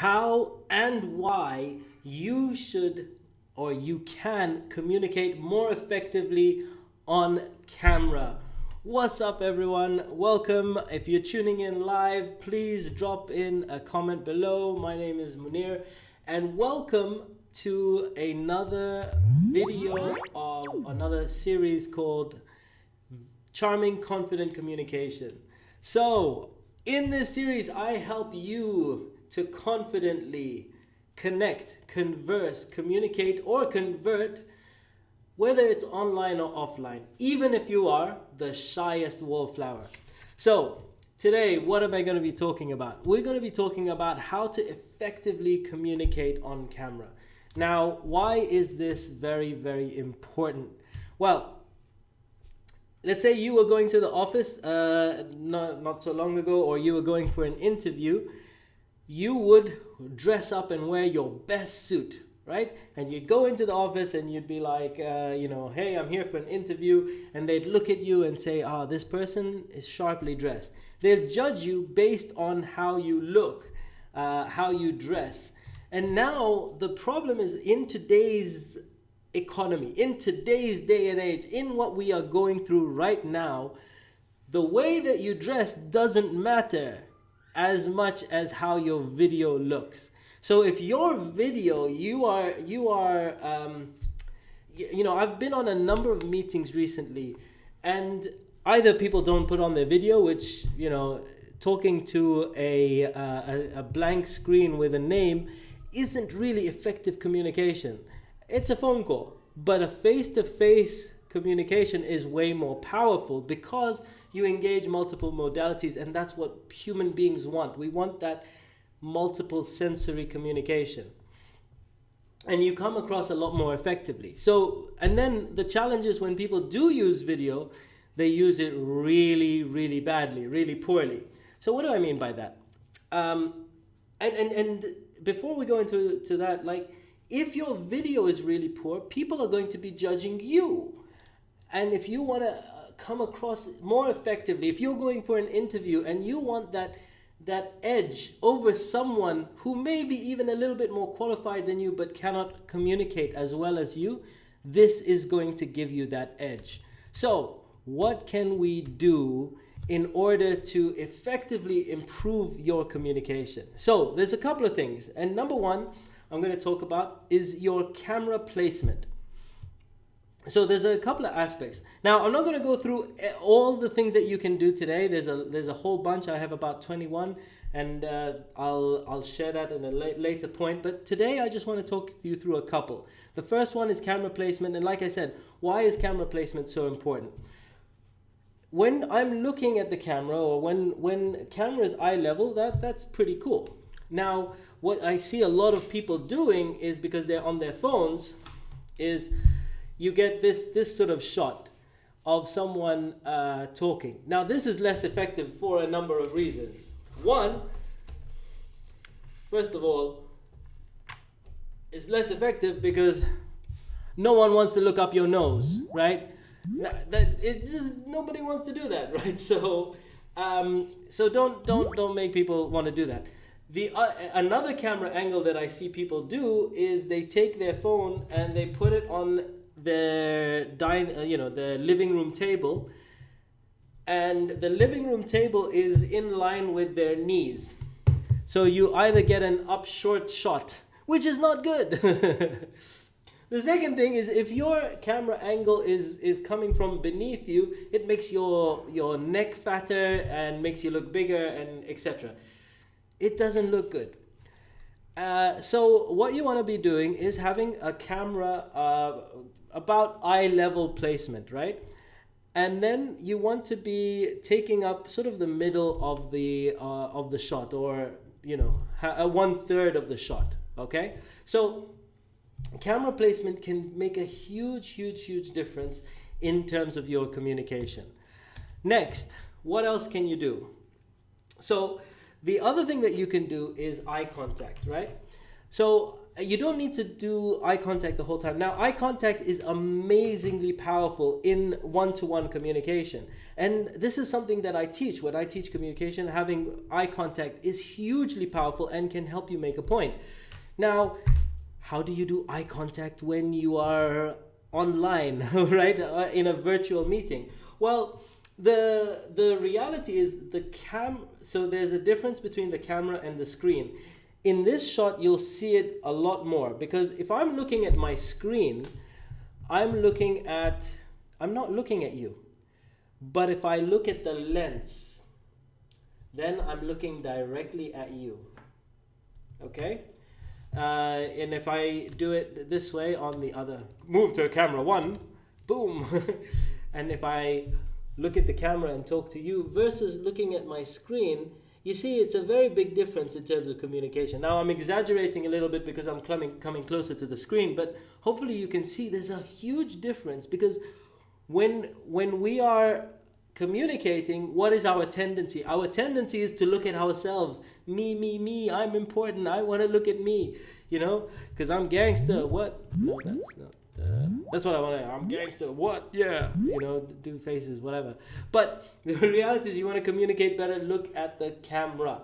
how and why you should or you can communicate more effectively on camera. What's up, everyone? Welcome. If you're tuning in live, please drop in a comment below. My name is Munir, and welcome to another video of another series called Charming Confident Communication. So in this series, I help you to confidently connect, converse, communicate, or convert, whether it's online or offline, even if you are the shyest wallflower. So today, what am I going to be talking about? We're going to be talking about how to effectively communicate on camera. Now, why is this very, very important? Well, let's say you were going to the office not so long ago, or you were going for an interview. You would dress up and wear your best suit, right? And you'd go into the office and you'd be like, hey, I'm here for an interview. And they'd look at you and say, this person is sharply dressed. They'll judge you based on how you look, how you dress. And now the problem is, in today's economy, in today's day and age, in what we are going through right now, the way that you dress doesn't matter as much as how your video looks. So if your video, I've been on a number of meetings recently, and either people don't put on their video, which, talking to a blank screen with a name isn't really effective communication. It's a phone call, but a face-to-face communication is way more powerful because you engage multiple modalities, and that's what human beings want. We want that multiple sensory communication, and you come across a lot more effectively. So, and then the challenge is, when people do use video, they use it really, really badly, really poorly. So what do I mean by that? And before we go into that, if your video is really poor, people are going to be judging you. And if you want to come across more effectively, if you're going for an interview and you want that edge over someone who may be even a little bit more qualified than you but cannot communicate as well as you, this is going to give you that edge. So what can we do in order to effectively improve your communication? So there's a couple of things, and number one I'm going to talk about is your camera placement. So there's a couple of aspects. Now, I'm not going to go through all the things that you can do today. There's a whole bunch. I have about 21, and I'll share that in a later point. But today I just want to talk you through a couple. The first one is camera placement, and like I said, why is camera placement so important? When I'm looking at the camera, or when camera is eye level, that's pretty cool. Now, what I see a lot of people doing is, because they're on their phones, is you get this sort of shot of someone talking. Now, this is less effective for a number of reasons. One, first of all, it's less effective because no one wants to look up your nose, right? Nobody wants to do that, right? So don't make people want to do that. Another camera angle that I see people do is they take their phone and they put it on their the living room table, and the living room table is in line with their knees. So you either get an up short shot, which is not good. The second thing is, if your camera angle is coming from beneath you, it makes your neck fatter and makes you look bigger, and etc. It doesn't look good. So what you want to be doing is having a camera about eye level placement, right? And then you want to be taking up sort of the middle of the shot, or 1/3 of the shot. Okay, so camera placement can make a huge difference in terms of your communication. Next, what else can you do? So the other thing that you can do is eye contact, right? So you don't need to do eye contact the whole time. Now, eye contact is amazingly powerful in one-to-one communication. And this is something that I teach. When I teach communication, having eye contact is hugely powerful and can help you make a point. Now, how do you do eye contact when you are online, right? In a virtual meeting? Well, the reality is so there's a difference between the camera and the screen. In this shot, you'll see it a lot more, because if I'm looking at my screen, I'm not looking at you. But if I look at the lens, then I'm looking directly at you. Okay? And if I do it this way on the other, move to camera 1, boom. And if I look at the camera and talk to you versus looking at my screen, you see it's a very big difference in terms of communication. Now, I'm exaggerating a little bit because I'm coming closer to the screen, but hopefully you can see there's a huge difference, because when we are communicating, what is our tendency? Our tendency is to look at ourselves. Me, I'm important. I want to look at me, because I'm gangster. What? No, that's not. That's what I want to. I'm gangster. What? Yeah. Do faces, whatever. But the reality is, you want to communicate better. Look at the camera,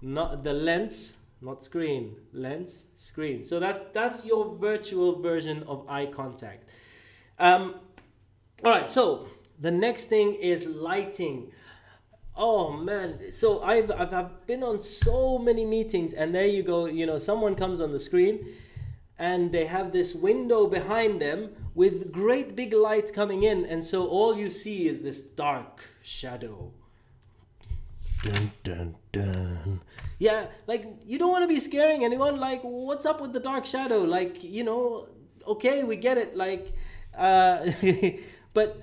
not the lens, not screen. Lens, screen. So that's your virtual version of eye contact. All right. So the next thing is lighting. Oh man, so I've been on so many meetings, and there you go, someone comes on the screen and they have this window behind them with great big light coming in, and so all you see is this dark shadow. Dun dun dun. Yeah, like, you don't want to be scaring anyone. Like, what's up with the dark shadow? Like, okay, we get it, like but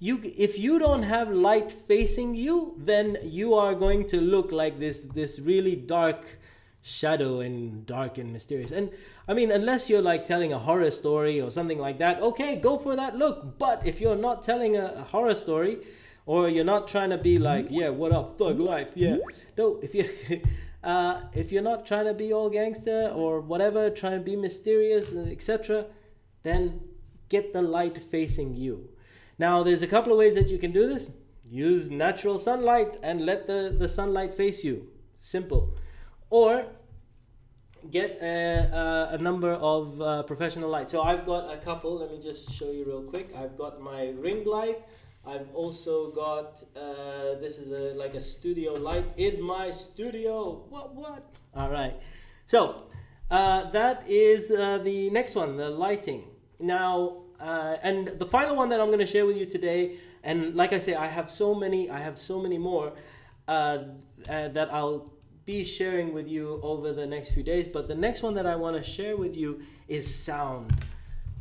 if you don't have light facing you, then you are going to look like this really dark shadow and dark and mysterious. And I mean, unless you're like telling a horror story or something like that, okay, go for that look. But if you're not telling a horror story, or you're not trying to be like, yeah, what up, thug life, yeah. No, if you're not trying to be all gangster or whatever, trying to be mysterious, etc., then get the light facing you. Now, there's a couple of ways that you can do this. Use natural sunlight and let the sunlight face you. Simple. Or get a number of professional lights. So I've got a couple. Let me just show you real quick. I've got my ring light. I've also got, this is like a studio light in my studio. What? All right. So that is the next one, the lighting. Now, and the final one that I'm going to share with you today, and like I say, I have so many more that I'll be sharing with you over the next few days. But the next one that I want to share with you is sound.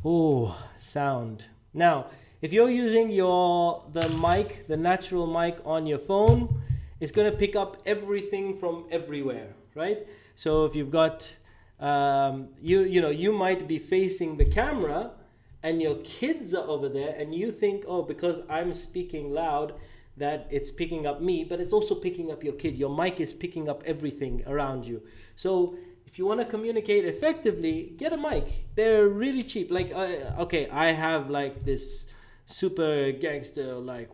Oh, sound. Now, if you're using the natural mic on your phone, it's going to pick up everything from everywhere, right? So if you've got, you might be facing the camera and your kids are over there, and you think, oh, because I'm speaking loud, that it's picking up me, but it's also picking up your kid. Your mic is picking up everything around you. So if you want to communicate effectively, get a mic. They're really cheap. Like, okay, I have like this super gangster, like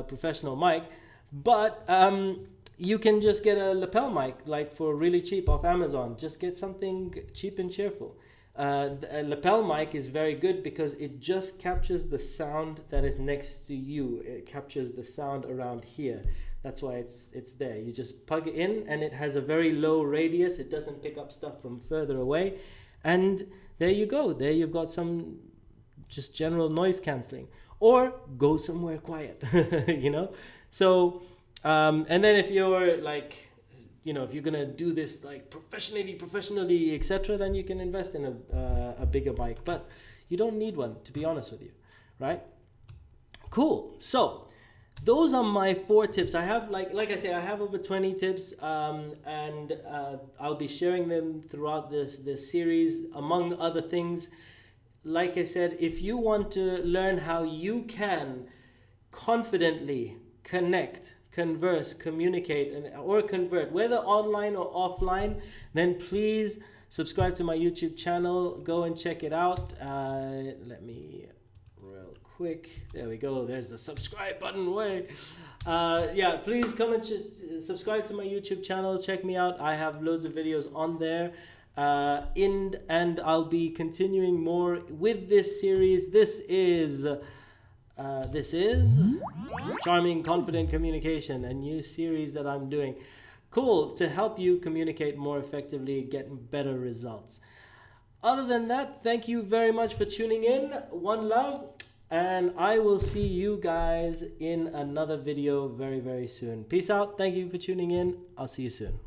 professional mic, but you can just get a lapel mic, like for really cheap off Amazon. Just get something cheap and cheerful. A lapel mic is very good because it just captures the sound that is next to you. It captures the sound around here. That's why it's there. You just plug it in, and it has a very low radius. It doesn't pick up stuff from further away. And there you go. There you've got some just general noise cancelling. Or go somewhere quiet, So, and then if you're like, if you're gonna do this like professionally, etc., then you can invest in a bigger mic. But you don't need one, to be honest with you, right? Cool. So those are my 4 tips. I have like I say, I have over 20 tips, and I'll be sharing them throughout this series, among other things. Like I said, if you want to learn how you can confidently connect, converse, communicate, or convert, whether online or offline, then please Subscribe to my YouTube channel. Go and check it out. Let me real quick. There we go. There's the subscribe button. Wait. Yeah, please come and subscribe to my YouTube channel. Check me out. I have loads of videos on there. And I'll be continuing more with this series. This is Charming Confident Communication, a new series that I'm doing. Cool, to help you communicate more effectively, get better results. Other than that, thank you very much for tuning in. One love, and I will see you guys in another video very, very soon. Peace out. Thank you for tuning in. I'll see you soon.